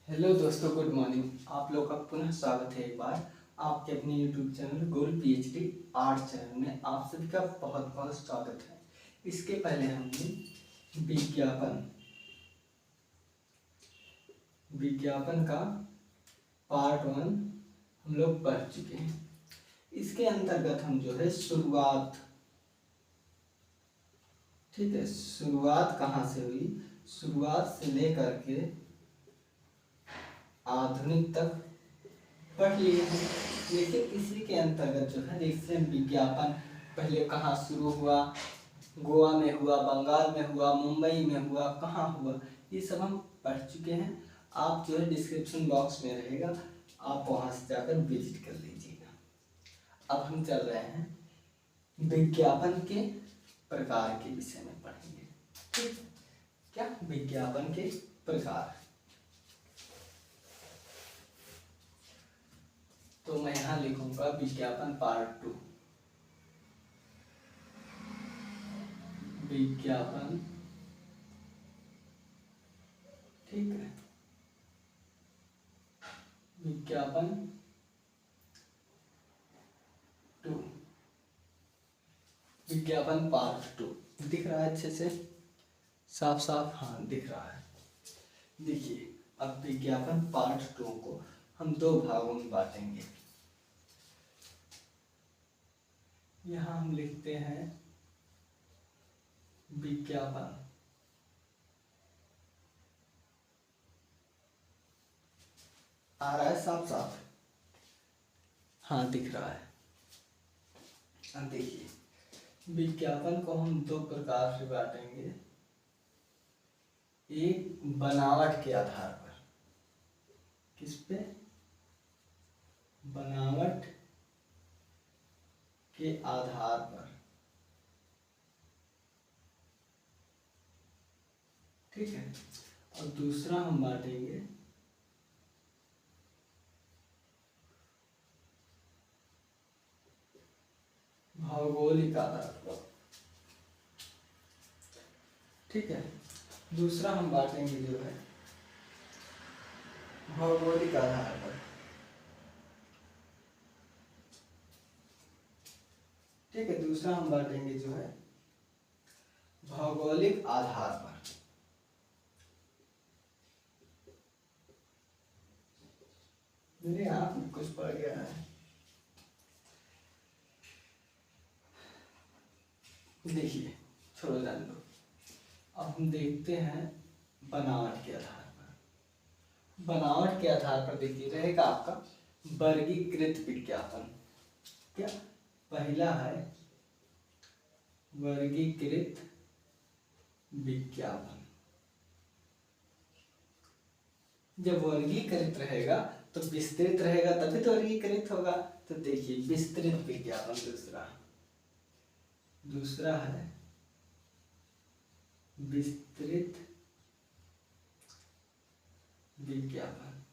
Hello दोस्तों, good morning. आप लोग का पुनः स्वागत है एक बार आपके अपने YouTube channel gold PhD art channel में। आप सभी का बहुत बहुत स्वागत है। इसके पहले हमने विज्ञापन का पार्ट 1 हम लोग पढ़ चुके हैं। इसके अंतर्गत हम जो है शुरुआत, ठीक है, शुरुआत कहाँ से हुई, शुरुआत से लेकर के आधुनिक तक पढ़ लिए हैं। लेकिन इसी के अंतर्गत जो है देखते हैं विज्ञापन पहले कहाँ शुरू हुआ, गोवा में हुआ, बंगाल में हुआ, मुंबई में हुआ, कहाँ हुआ, ये सब हम पढ़ चुके हैं। आप जो है डिस्क्रिप्शन बॉक्स में रहेगा, आप वहाँ से जाकर विजिट कर लीजिएगा। अब हम चल रहे हैं विज्ञापन के प्रकार के विषय में पढ़ेंगे। ठीक है, क्या विज्ञापन के प्रकार। तो मैं यहाँ लिखूंगा विज्ञापन पार्ट 2। विज्ञापन, ठीक है, विज्ञापन 2, विज्ञापन पार्ट 2 दिख रहा है अच्छे से, साफ साफ? हाँ, दिख रहा है। देखिए, अब विज्ञापन पार्ट 2 को हम 2 भागों में बांटेंगे। यहाँ हम लिखते हैं विज्ञापन, आ रहा है साफ साफ? हाँ, दिख रहा है। अब देखिए, विज्ञापन को हम 2 प्रकार से बांटेंगे। एक बनावट के आधार पर। किस पे? बनावट के आधार पर, ठीक है। और दूसरा हम बांटेंगे भौगोलिक आधार पर, ठीक है। दूसरा हम बांटेंगे जो है भौगोलिक आधार पर, ठीक है। दूसरा हम बांटेंगे जो है भौगोलिक आधार पर। मेरे हाथ में कुछ पड़ गया है। देखिए, छोड़ो, जान दो। अब हम देखते हैं बनावट के आधार पर। बनावट के आधार पर देखिए रहेगा आपका वर्गीकृत विज्ञापन। क्या? पहला है वर्गीकृत विज्ञापन। जब वर्गीकृत रहेगा तो विस्तृत रहेगा, तभी तो वर्गीकृत होगा। तो देखिए, विस्तृत विज्ञापन दूसरा है विस्तृत विज्ञापन।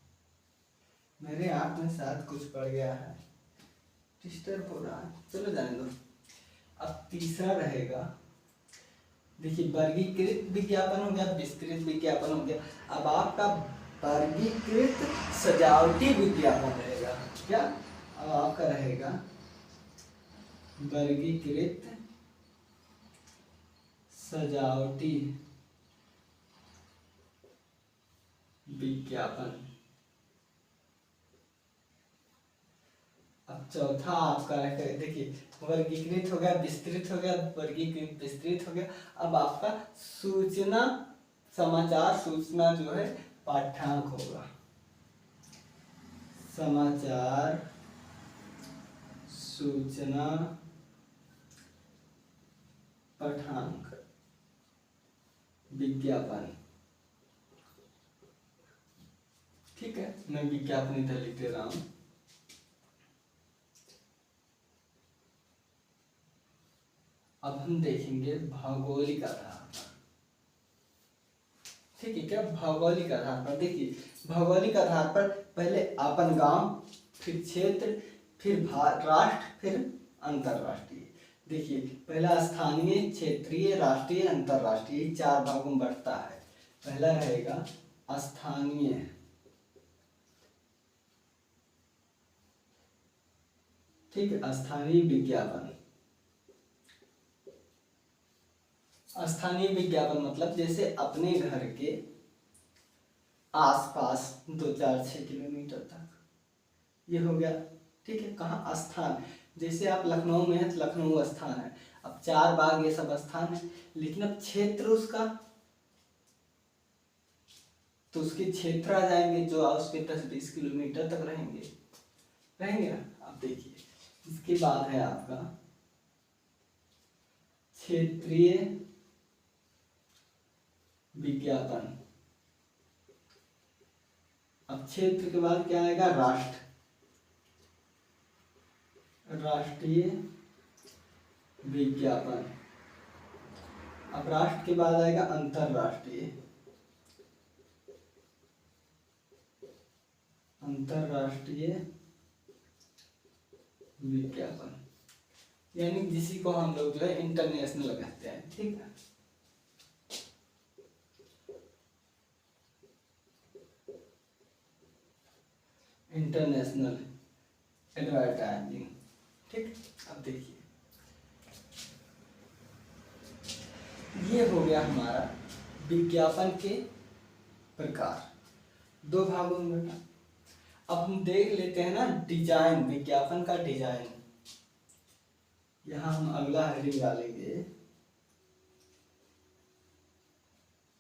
मेरे आंख में शायद कुछ पड़ गया है, डिस्टर्ब हो रहा है, चलो जाने दो। अब तीसरा रहेगा, देखिए, वर्गीकृत विज्ञापन हो गया, विस्तृत विज्ञापन हो गया। अब आपका वर्गीकृत सजावटी विज्ञापन रहेगा। क्या? अब आपका रहेगा वर्गीकृत सजावटी विज्ञापन। अब चौथा आपका रहेगा, देखिए, वर्गीकृत हो गया, विस्तृत हो गया, वर्गीकृत विस्तृत हो गया। अब आपका सूचना, समाचार सूचना जो है पाठ्यांक होगा। समाचार सूचना पाठ्यांक विज्ञापन, ठीक है। मैं विज्ञापन इधर लिख दे रहा हूं। अब हम देखेंगे भौगोलिक आधार पर, ठीक है। क्या? भौगोलिक आधार पर। देखिए, भौगोलिक आधार पर पहले अपन गांव, फिर क्षेत्र, फिर राष्ट्र, फिर अंतरराष्ट्रीय। देखिए, पहला स्थानीय, क्षेत्रीय, राष्ट्रीय, अंतरराष्ट्रीय, 4 भागों में बढ़ता है। पहला रहेगा स्थानीय, ठीक है। स्थानीय विज्ञापन, स्थानीय विज्ञापन मतलब जैसे अपने घर के आसपास 2-4-6 किलोमीटर तक, ये हो गया। ठीक है। कहाँ? स्थान, जैसे आप लखनऊ में है तो लखनऊ स्थान है, अब चार बाग ये सब स्थान है, लेकिन अब क्षेत्र उसका, तो उसके क्षेत्र आ जाएंगे जो उसके 10-20 किलोमीटर तक रहेंगे ना। अब देखिए इसके बाद है आपका क्षेत्रीय विज्ञापन। अब क्षेत्र के बाद क्या आएगा? राष्ट्रीय विज्ञापन। अब राष्ट्र के बाद आएगा अंतरराष्ट्रीय विज्ञापन, यानी जिसी को हम लोग जो है इंटरनेशनल कहते हैं। ठीक है। International advertising. ठीक। अब देखिए ये हो गया हमारा विज्ञापन के प्रकार, 2 भागों में बटा। अब हम देख लेते हैं ना डिजाइन, विज्ञापन का डिजाइन। यहां हम अगला हेडिंग डालेंगे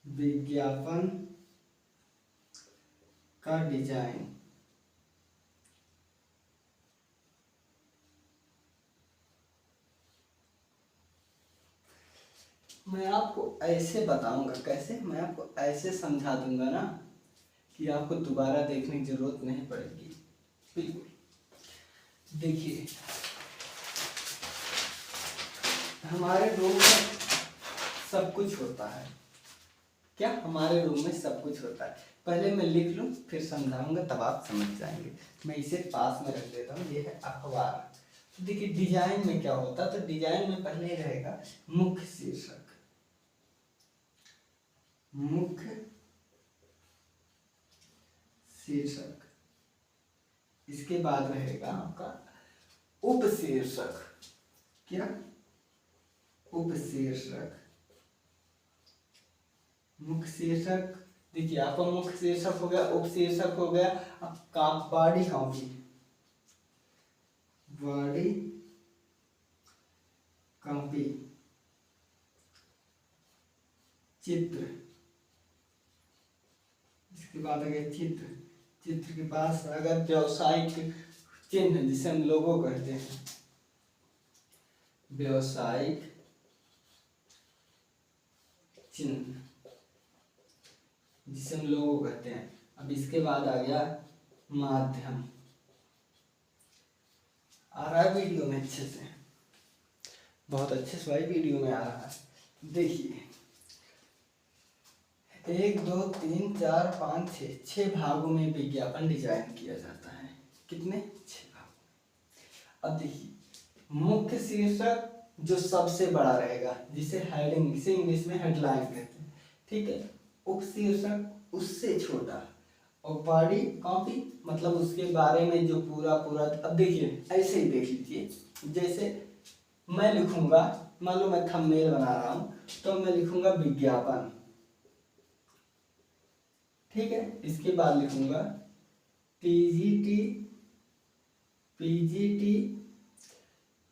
विज्ञापन का डिजाइन। मैं आपको ऐसे बताऊंगा, कैसे? मैं आपको ऐसे समझा दूंगा ना कि आपको दोबारा देखने की जरूरत नहीं पड़ेगी। बिल्कुल। देखिए हमारे रूम में सब कुछ होता है। क्या? हमारे रूम में सब कुछ होता है। पहले मैं लिख लूं फिर समझाऊंगा, तब आप समझ जाएंगे। मैं इसे पास में रख देता हूँ। ये है अखबार। तो देखिए डिजाइन में क्या होता है, तो डिजाइन में पहले रहेगा मुख्य शीर्षक, इसके बाद रहेगा आपका उपशीर्षक। क्या? उपशीर्षक। मुख्य शीर्षक, देखिए आपका मुख्य शीर्षक हो गया, उपशीर्षक हो गया। अब बॉडी कॉपी, चित्र, इसके बाद आ गया चित्र के पास अगर व्यावसायिक चिन्ह जिसे हम लोगो कहते हैं, व्यावसायिक चिन्ह जिसे हम लोगो कहते हैं। अब इसके बाद आ गया माध्यम। आ रहा है वीडियो में अच्छे से? बहुत अच्छे से भाई वीडियो में आ रहा है। देखिए 1 2 3 4 5 6 भागों में विज्ञापन डिजाइन किया जाता है। कितने? 6 भाग। अब देखिए मुख्य शीर्षक जो सबसे बड़ा रहेगा, जिसे हेडिंग, जिसे इंग्लिश में हेडलाइन कहते हैं। ठीक है। उपशीर्षक उससे छोटा, और बॉडी कॉपी मतलब उसके बारे में जो पूरा। अब देखिए ऐसे ही देख लीजिए, जैसे मैं लिखूंगा, मान लो मैं थंबनेल बना रहा हूं तो मैं लिखूंगा विज्ञापन। ठीक है। इसके बाद लिखूंगा पीजीटी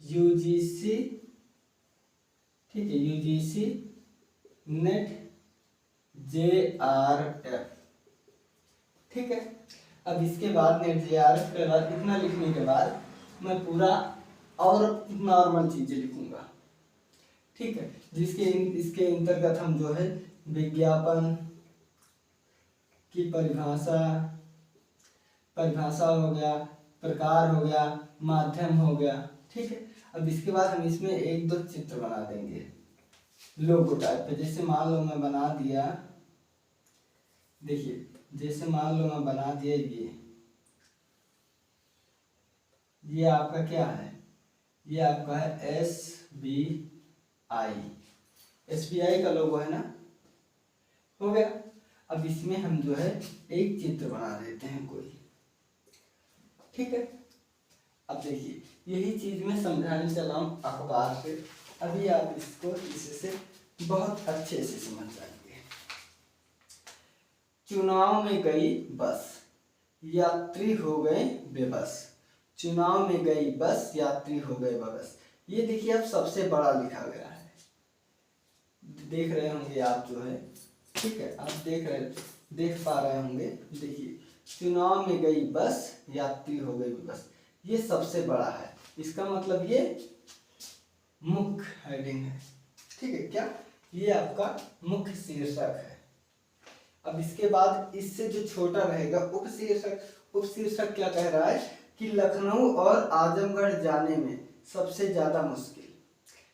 यूजीसी। ठीक है। UGC net JRF। ठीक है। अब इसके बाद नेट JRF के बाद इतना लिखने के बाद मैं पूरा और नॉर्मल चीजें लिखूंगा। ठीक है। इसके अंतर्गत हम जो है विज्ञापन की परिभाषा हो गया, प्रकार हो गया, माध्यम हो गया। ठीक है। अब इसके बाद हम इसमें 1-2 चित्र बना देंगे लोगो टाइप पे। जैसे मान लो मैं बना दिया, देखिए जैसे मान लो मैं बना दिया ये आपका क्या है? ये आपका है SBI का लोगो है ना। हो गया। अब इसमें हम जो है एक चित्र बना देते हैं कोई। ठीक है। अब देखिए यही चीज मैं समझाने चला हूँ अखबार पे, अभी आप इसको इससे बहुत अच्छे से समझ जाएंगे। चुनाव में गई बस, यात्री हो गए बेबस। चुनाव में गई बस, यात्री हो गए बेबस। ये देखिए अब सबसे बड़ा लिखा गया है, देख रहे होंगे आप जो है, ठीक है, आप देख पा रहे होंगे। देखिए चुनाव में गई बस, यात्री हो गई बेबस, ये सबसे बड़ा है। इसका मतलब ये मुख्य हेडिंग है, ठीक है क्या, ये आपका मुख्य शीर्षक है। अब इसके बाद इससे जो छोटा रहेगा उपशीर्षक। उपशीर्षक क्या कह रहा है कि लखनऊ और आजमगढ़ जाने में सबसे ज्यादा मुश्किल,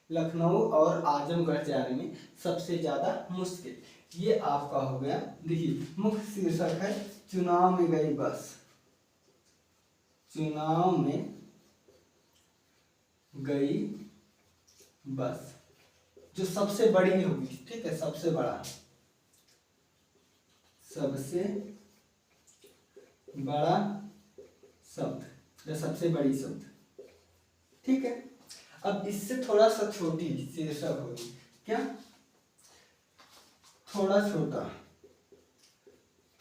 लखनऊ और आजमगढ़ जाने में सबसे ज्यादा मुश्किल, ये आपका हो गया। देखिए मुख्य शीर्षक है चुनाव में गई बस, चुनाव में गई बस, जो सबसे बड़ी होगी, ठीक है, सबसे बड़ा, सबसे बड़ा शब्द या सबसे बड़ी शब्द, ठीक है। अब इससे थोड़ा सा छोटी शीर्षक होगी, क्या, थोड़ा छोटा,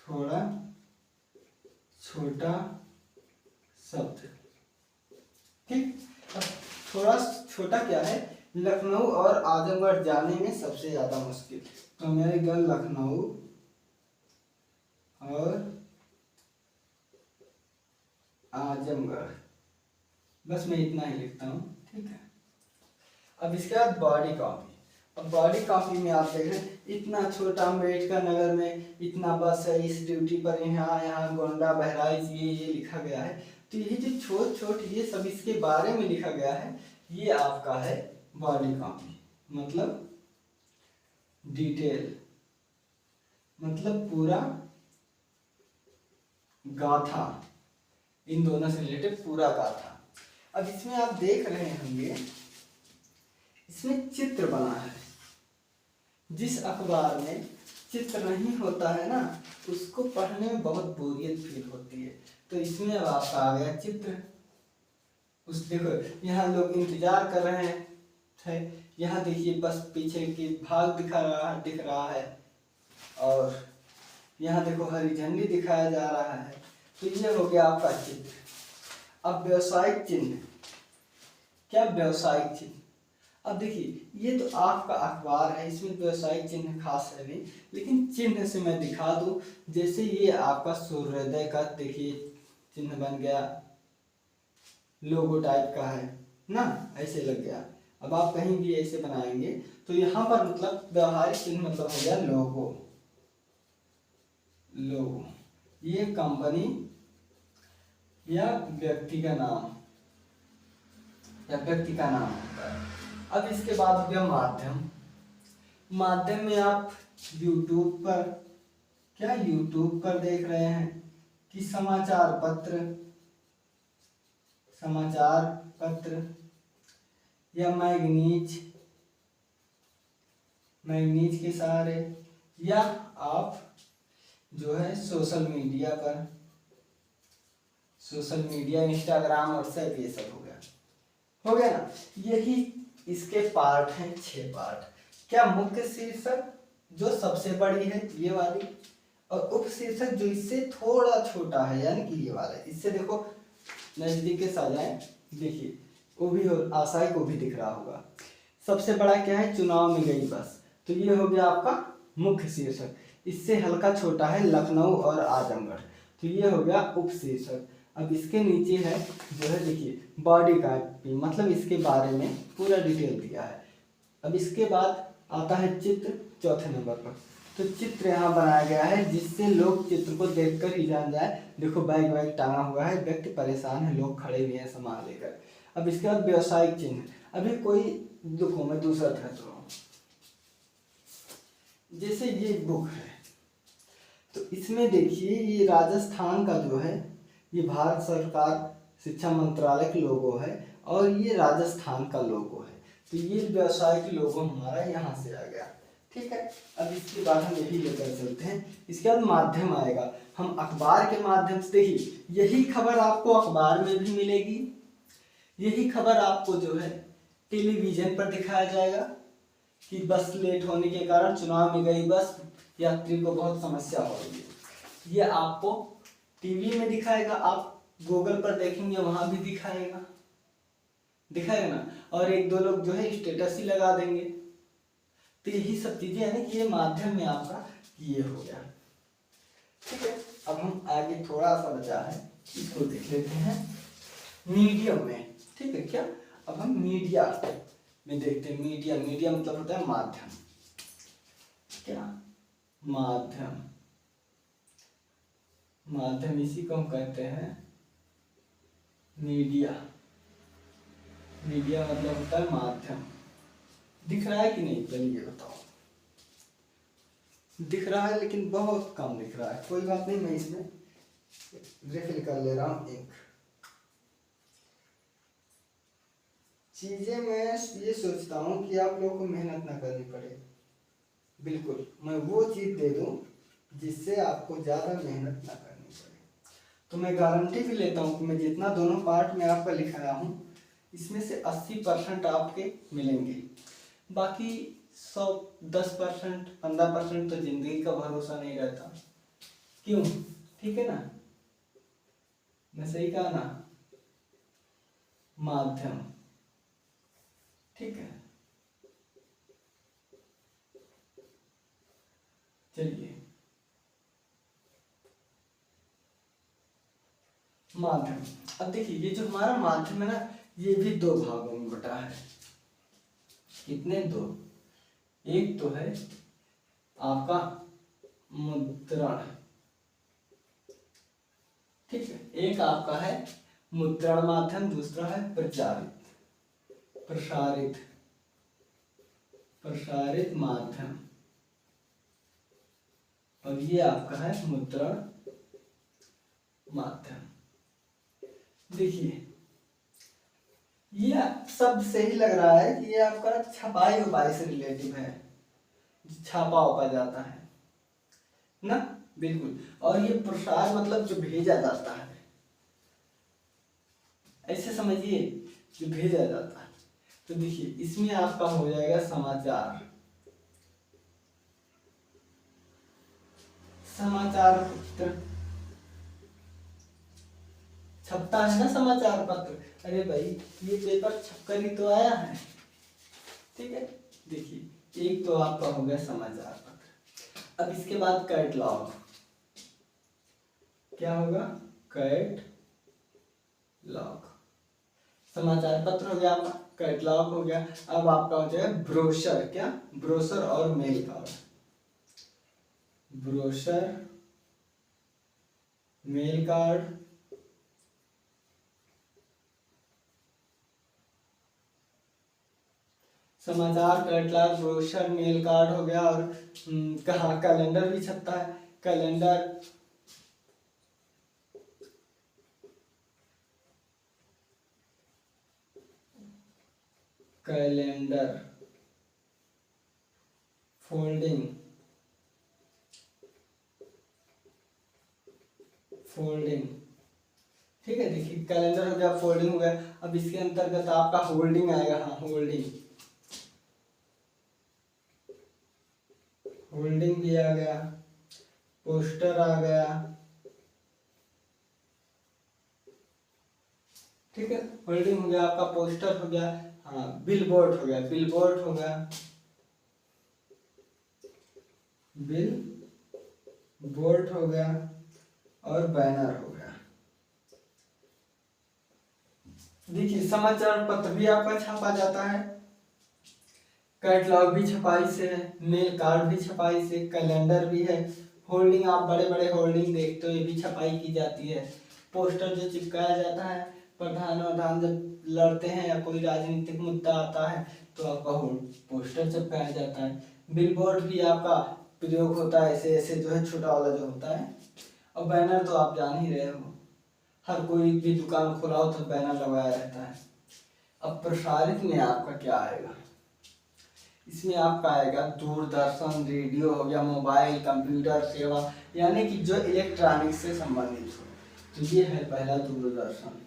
थोड़ा छोटा शब्द, ठीक। अब थोड़ा छोटा क्या है, लखनऊ और आजमगढ़ जाने में सबसे ज्यादा मुश्किल, तो मेरे गल लखनऊ और आजमगढ़, बस मैं इतना ही लिखता हूँ, ठीक है। अब इसके बाद बॉडी कॉपी। अब बॉडी कॉपी में आप देख रहे हैं इतना छोटा, अम्बेडकर नगर में इतना बस है, इस ड्यूटी पर यहाँ गोंडा बहराइच ये लिखा गया है। तो ये जो छोट ये सब इसके बारे में लिखा गया है, ये आपका है बॉडी कॉपी, मतलब डिटेल, मतलब पूरा गाथा, इन दोनों से रिलेटेड पूरा गाथा। अब इसमें आप देख रहे होंगे इसमें चित्र बना है। जिस अखबार में चित्र नहीं होता है ना, उसको पढ़ने में बहुत बोरियत फील होती है। तो इसमें अब आपका आ गया चित्र। उस देखो यहाँ लोग इंतजार कर रहे हैं, यहाँ देखिए बस पीछे की भाग दिख रहा है, और यहाँ देखो हरी झंडी दिखाया जा रहा है। तो ये हो गया आपका चित्र। अब व्यवसायिक चिन्ह, क्या व्यवसायिक चिन्ह, अब देखिए ये तो आपका अखबार है, इसमें व्यवसायिक चिन्ह खास है नहीं, लेकिन चिन्ह से मैं दिखा दूं, जैसे ये आपका सूर्योदय का देखिए चिन्ह बन गया, लोगो टाइप का है ना, ऐसे लग गया। अब आप कहीं भी ऐसे बनाएंगे तो यहाँ पर मतलब व्यवहारिक चिन्ह मतलब हो गया लोगो। लोगो ये कंपनी या व्यक्ति का नाम होता है। अब इसके बाद हो गया माध्यम। माध्यम में आप यूट्यूब पर देख रहे हैं कि समाचार पत्र या मैगनीज के सहारे, या आप जो है सोशल मीडिया इंस्टाग्राम व्हाट्सएप ये सब हो गया ना। यही इसके पार्ट हैं, 6 पार्ट। क्या, मुख्य शीर्षक जो सबसे बड़ी है ये वाली, और उप शीर्षक जो इससे थोड़ा छोटा है यानी कि ये वाला। इससे देखो नजदीक के साजाएं, देखिए वो भी आशाई को भी दिख रहा होगा। सबसे बड़ा क्या है, चुनाव में गई बस, तो ये हो गया आपका मुख्य शीर्षक। इससे हल्का छोटा है लखनऊ और आजमगढ़, तो ये हो गया उप शीर्षक। अब इसके नीचे है जो है देखिए बॉडी कॉपी, मतलब इसके बारे में पूरा डिटेल दिया है। अब इसके बाद आता है चित्र, चौथे नंबर पर। तो चित्र यहाँ बनाया गया है जिससे लोग चित्र को देखकर ही जान जाए। देखो बैग टांगा हुआ है, व्यक्ति परेशान है, लोग खड़े हुए हैं सामान लेकर। अब इसके बाद व्यवसायिक चिन्ह, अभी कोई देखो मैं दूसरा दिखाता हूँ, जैसे ये बुक है तो इसमें देखिए ये राजस्थान का जो है, ये भारत सरकार शिक्षा मंत्रालय का लोगो है और ये राजस्थान का लोगो है। तो ये व्यवसायिक लोगो हमारा यहाँ से आ गया, ठीक है। अब इसके बाद हम यही लेकर चलते हैं। इसके बाद माध्यम आएगा, हम अखबार के माध्यम से, देखिए यही खबर आपको अखबार में भी मिलेगी यही खबर आपको जो है टेलीविजन पर दिखाया जाएगा कि बस लेट होने के कारण चुनाव में गई बस यात्री को बहुत समस्या हो रही है। ये आपको टीवी में दिखाएगा, आप गूगल पर देखेंगे वहां भी दिखाएगा ना। और एक दो लोग जो है स्टेटस ही लगा देंगे। तो यही सब चीजें यानी कि ये माध्यम में आपका ये हो गया। ठीक है, अब हम आगे थोड़ा सा बचा है इसको देख लेते हैं मीडियम में। ठीक है, क्या अब हम मीडिया में देखते हैं। मीडिया मतलब होता है माध्यम। क्या माध्यम इसी को हम कहते हैं मीडिया मतलब होता है माध्यम। दिख रहा है कि नहीं, चलिए बताओ। दिख रहा है लेकिन बहुत कम दिख रहा है। कोई बात नहीं, मैं इसमें रिफिल कर ले रहा हूं। एक चीजें मैं ये सोचता हूँ कि आप लोगों को मेहनत ना करनी पड़े। बिल्कुल मैं वो चीज दे दूं जिससे आपको ज्यादा मेहनत ना करनी पड़े। तो मैं गारंटी भी लेता हूँ कि मैं जितना दोनों पार्ट में आपका लिखाया हूँ इसमें से 80% आपके मिलेंगे। बाकी 10% 15% तो जिंदगी का भरोसा नहीं रहता। क्यों? ठीक है ना, मैं सही कहा ना? माध्यम, ठीक है। चलिए, माध्यम। अब देखिए ये जो हमारा माध्यम है ना, ये भी दो भागों में बटा है। कितने? दो। एक तो है आपका मुद्रण, ठीक है। एक आपका है मुद्रण माध्यम, दूसरा है प्रसारित माध्यम, और ये आपका है मुद्रण माध्यम। देखिए ये सब सही लग रहा है कि ये आपका छपाई उपाय से रिलेटिव है, छापा उपा जाता है ना, बिल्कुल। और ये प्रसार मतलब जो भेजा जाता है, ऐसे समझिए जो भेजा जाता है। तो देखिए इसमें आपका हो जाएगा समाचार पत्र, छपता है ना समाचार पत्र। अरे भाई ये पेपर छपकर ही तो आया है, ठीक है। देखिए एक तो आपका हो गया समाचार पत्र। अब इसके बाद कैटलॉग, क्या होगा? कैटलॉग। समाचार पत्र हो गया आपका, कैटलॉग हो गया। अब आपका हो जाएगा ब्रोशर। क्या? ब्रोशर और mail card. Brochure, mail card, समाचार, कैटलॉग, ब्रोशर, मेल कार्ड हो गया। और कहाँ कैलेंडर भी छपता है। कैलेंडर, फोल्डिंग, ठीक है। देखिए कैलेंडर हो गया, फोल्डिंग हो गया। अब इसके अंतर्गत आपका होल्डिंग आएगा। हाँ, होल्डिंग भी आ गया, पोस्टर आ गया, ठीक है। होल्डिंग हो गया आपका, पोस्टर हो गया। हाँ, बिलबोर्ड हो गया, बिलबोर्ड हो गया और बैनर हो गया। देखिए समाचार पत्र भी आपका छापा जाता है, कैटलॉग भी छपाई से है, मेल कार्ड भी छपाई से, कैलेंडर भी है, होल्डिंग, आप बड़े बड़े होल्डिंग देखते हो, ये भी छपाई की जाती है। पोस्टर जो चिपकाया जाता है, प्रधान जब लड़ते हैं या कोई राजनीतिक मुद्दा आता है तो आपका पोस्टर चिपकाया जाता है। बिलबोर्ड भी आपका प्रयोग होता है, ऐसे ऐसे जो है छोटा वाला जो होता है। और बैनर तो आप जान ही रहे हो, हर कोई भी दुकान खोला हो तो बैनर लगाया रहता है। अब प्रसारित में आपका क्या आएगा? इसमें आपका आएगा दूरदर्शन, रेडियो हो गया, मोबाइल, कंप्यूटर सेवा, यानी कि जो इलेक्ट्रॉनिक से संबंधित हो। तो ये है पहला दूरदर्शन।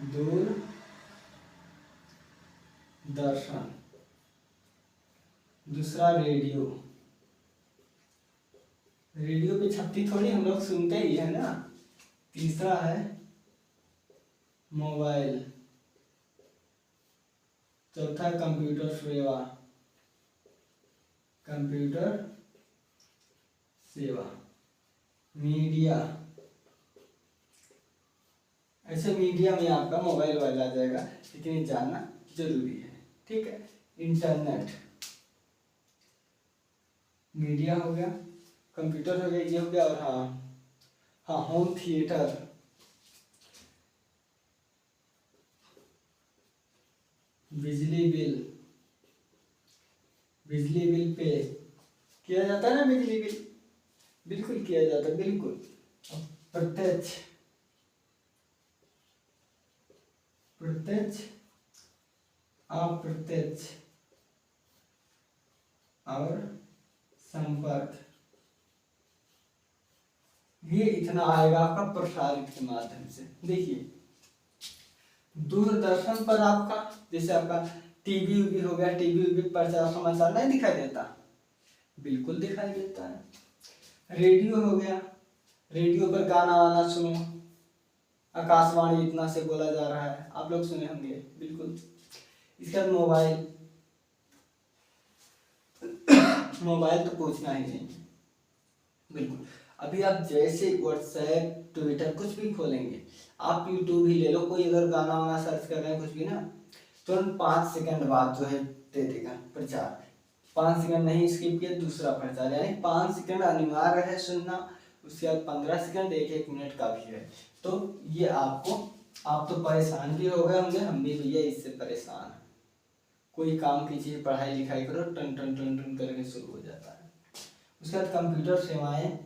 दूरदर्शन। दूसरा रेडियो। रेडियो पे छपती थोड़ी हम लोग सुनते ही है ना। तीसरा है मोबाइल। चौथा कंप्यूटर सेवा। कंप्यूटर सेवा। मीडिया। ऐसे मीडिया में आपका मोबाइल वाला आ जाएगा, लेकिन ये जानना जरूरी है, ठीक है। इंटरनेट मीडिया हो गया, कंप्यूटर हो गया, ये हो गया। और हाँ होम थिएटर। बिजली बिल। बिजली बिल पे किया जाता है ना, बिजली बिल बिल्कुल किया जाता है, बिल्कुल। प्रत्यक्ष। प्रत्यक्ष अप्रत्यक्ष और संपर्क। ये इतना आएगा आपका प्रसारित के माध्यम से। देखिए दूरदर्शन पर आपका, जैसे आपका टीवी भी हो गया, टीवी पर समाचार नहीं दिखाई देता, बिल्कुल दिखाई देता है। रेडियो हो गया, रेडियो पर गाना वाना सुनो, आकाशवाणी इतना से बोला जा रहा है, आप लोग सुने होंगे, बिल्कुल। इसके बाद मोबाइल। मोबाइल तो पूछना ही नहीं, बिल्कुल। अभी आप जैसे व्हाट्सएप ट्विटर कुछ भी खोलेंगे, आप यूट्यूब ही ले लो, कोई अगर गाना वाना सर्च कर रहे हैं कुछ भी ना, तुरंत 5 सेकंड बाद जो है दे देगा प्रचार। 5 सेकंड नहीं स्किप किया, दूसरा प्रचार, यानी 5 सेकंड अनिवार्य है सुनना। उसके बाद 15 सेकंड, 1-1 मिनट का भी है। तो ये आपको, आप तो परेशान भी हो गए होंगे, हम भी भैया इससे परेशान हैं। कोई काम कीजिए, पढ़ाई लिखाई करो, टन टन टन टन करके शुरू हो जाता है। उसके बाद कंप्यूटर सेवाएं।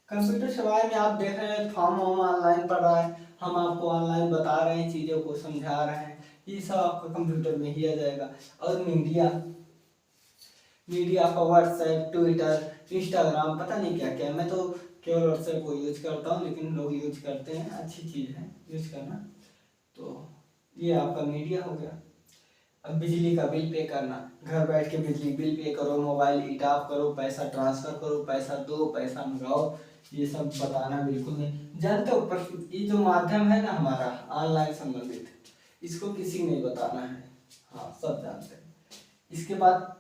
कंप्यूटर सेवाएं में आप देख रहे हैं फॉर्म ऑनलाइन पड़ रहा है, हम आपको ऑनलाइन बता रहे हैं, चीज़ों को समझा रहे हैं, ये सब आपका कंप्यूटर में ही आ जाएगा। और मीडिया। मीडिया का व्हाट्सएप ट्विटर इंस्टाग्राम पता नहीं क्या क्या, मैं तो केवल व्हाट्सएप को यूज करता हूँ, लेकिन लोग यूज करते हैं, अच्छी चीज़ है यूज करना। तो ये आपका मीडिया हो गया। अब बिजली का बिल पे करना, घर बैठ के बिजली बिल पे करो, मोबाइल ईटाप करो, पैसा ट्रांसफर करो, पैसा दो, पैसा मंगाओ, ये सब बताना बिल्कुल नहीं जानते हो। पर ये जो माध्यम है ना हमारा ऑनलाइन संबंधित, इसको किसी को नहीं बताना है, हाँ सब जानते हैं। इसके बाद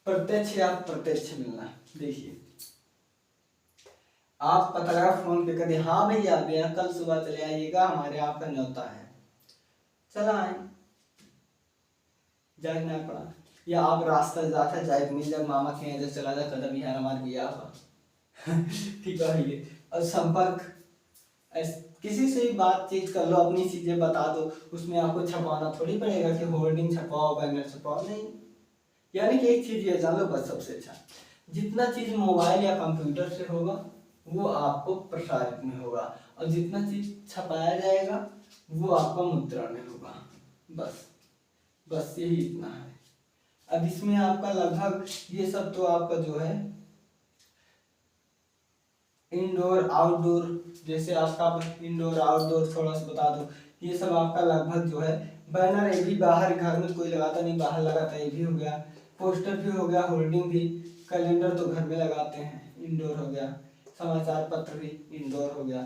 प्रत्यक्ष या प्रत्यक्ष मिलना। देखिए आप पता लगा फोन पे कर, हाँ भैया भैया कल सुबह चले आइएगा, हमारे यहाँ का न्योता है, चला आए, जाना पड़ा। या आप रास्ता जाता जाए मिल जाए, मामा के यहाँ चला जा, कदम यार हमारे भैया हुआ। ठीक है ये। और संपर्क, किसी से भी बातचीत कर लो, अपनी चीजें बता दो, उसमें आपको छपाना थोड़ी पड़ेगा कि होर्डिंग छपाओ, बैनर छपाओ, नहीं। यानी कि एक चीज ये जान लो बस, सबसे अच्छा जितना चीज मोबाइल या कंप्यूटर से होगा वो आपको प्रसारित में होगा, और जितना चीज छपाया जाएगा वो आपका मुद्रण में होगा। बस यही इतना है। अब इसमें आपका लगभग ये सब तो आपका जो है इंडोर आउटडोर, जैसे आपका इंडोर आउटडोर थोड़ा सा बता दो, ये सब आपका लगभग जो है। बैनर ये भी बाहर घर में कोई लगाता नहीं, बाहर लगाता ये भी हो गया। पोस्टर भी हो गया, होर्डिंग भी। कैलेंडर तो घर में लगाते हैं, इंडोर हो गया। समाचार पत्र भी इंडोर हो गया,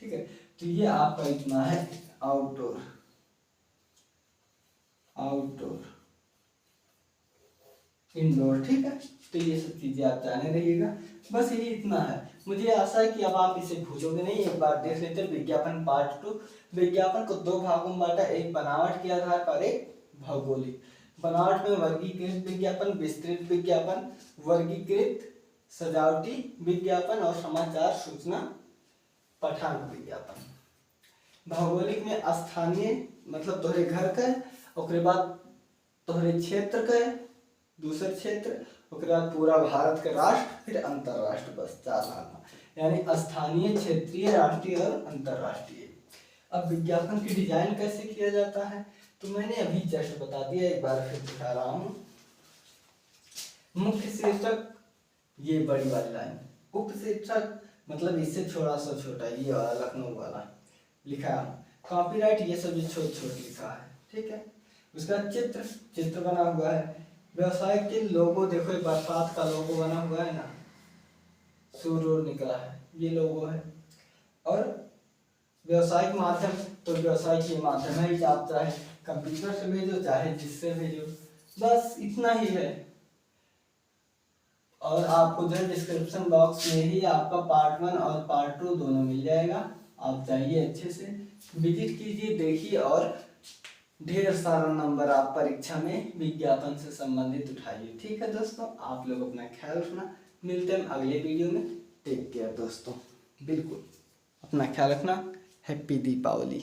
ठीक है। तो ये आपका इतना है आउटडोर। इंडोर, ठीक है। तो ये सब चीजें आप जाने रहिएगा, बस यही इतना है। मुझे आशा है कि अब आप इसे भूलोगे नहीं। एक बार देख लेते हैं विज्ञापन पार्ट 2। विज्ञापन को 2 भागों में बांटा, एक बनावट के आधार पर, एक भौगोलिक। बनावट में वर्गीकृत विज्ञापन, विस्तृत विज्ञापन, वर्गीकृत सजावटी विज्ञापन और समाचार सूचना पठान विज्ञापन। भौगोलिक में स्थानीय मतलब तोहरे घर का, उसके बाद तोहरे क्षेत्र का, दूसरा क्षेत्र, उसके बाद पूरा भारत का राष्ट्र, फिर अंतरराष्ट्र, बस 4 भाग। यानी स्थानीय, क्षेत्रीय, राष्ट्रीय और अंतरराष्ट्रीय। अब विज्ञापन की डिजाइन कैसे किया जाता है तो मैंने अभी जस्ट बता दिया, एक बार फिर दिखा रहा हूँ। मुख्य शीर्षक ये बड़ी वाली लाइन, उप शीर्षक मतलब इससे थोड़ा सा छोटा, ये वाला लखनऊ वाला, लिखा है। कॉपीराइट ये सब जो छोट छोट लिखा है, ठीक है। उसका चित्र बना हुआ है। व्यवसाय के लोगो देखो, बरसात का लोगो बना हुआ है ना, सूर्य निकला है, ये लोगो है। और व्यवसायिक माध्यम, तो व्यवसाय के माध्यम है, आप चाहे कंप्यूटर से भेजो चाहे जिससे भेजो, बस इतना ही है। और आपको जो डिस्क्रिप्शन बॉक्स में ही आपका पार्ट 1 और पार्ट 2 दोनों मिल जाएगा। आप जाइए, अच्छे से विजिट कीजिए, देखिए और ढेर सारा नंबर आप परीक्षा में विज्ञापन से संबंधित उठाइए। ठीक है दोस्तों, आप लोग अपना ख्याल रखना। मिलते हैं अगले वीडियो में। टेक केयर दोस्तों, बिल्कुल अपना ख्याल रखना। हैप्पी दीपावली।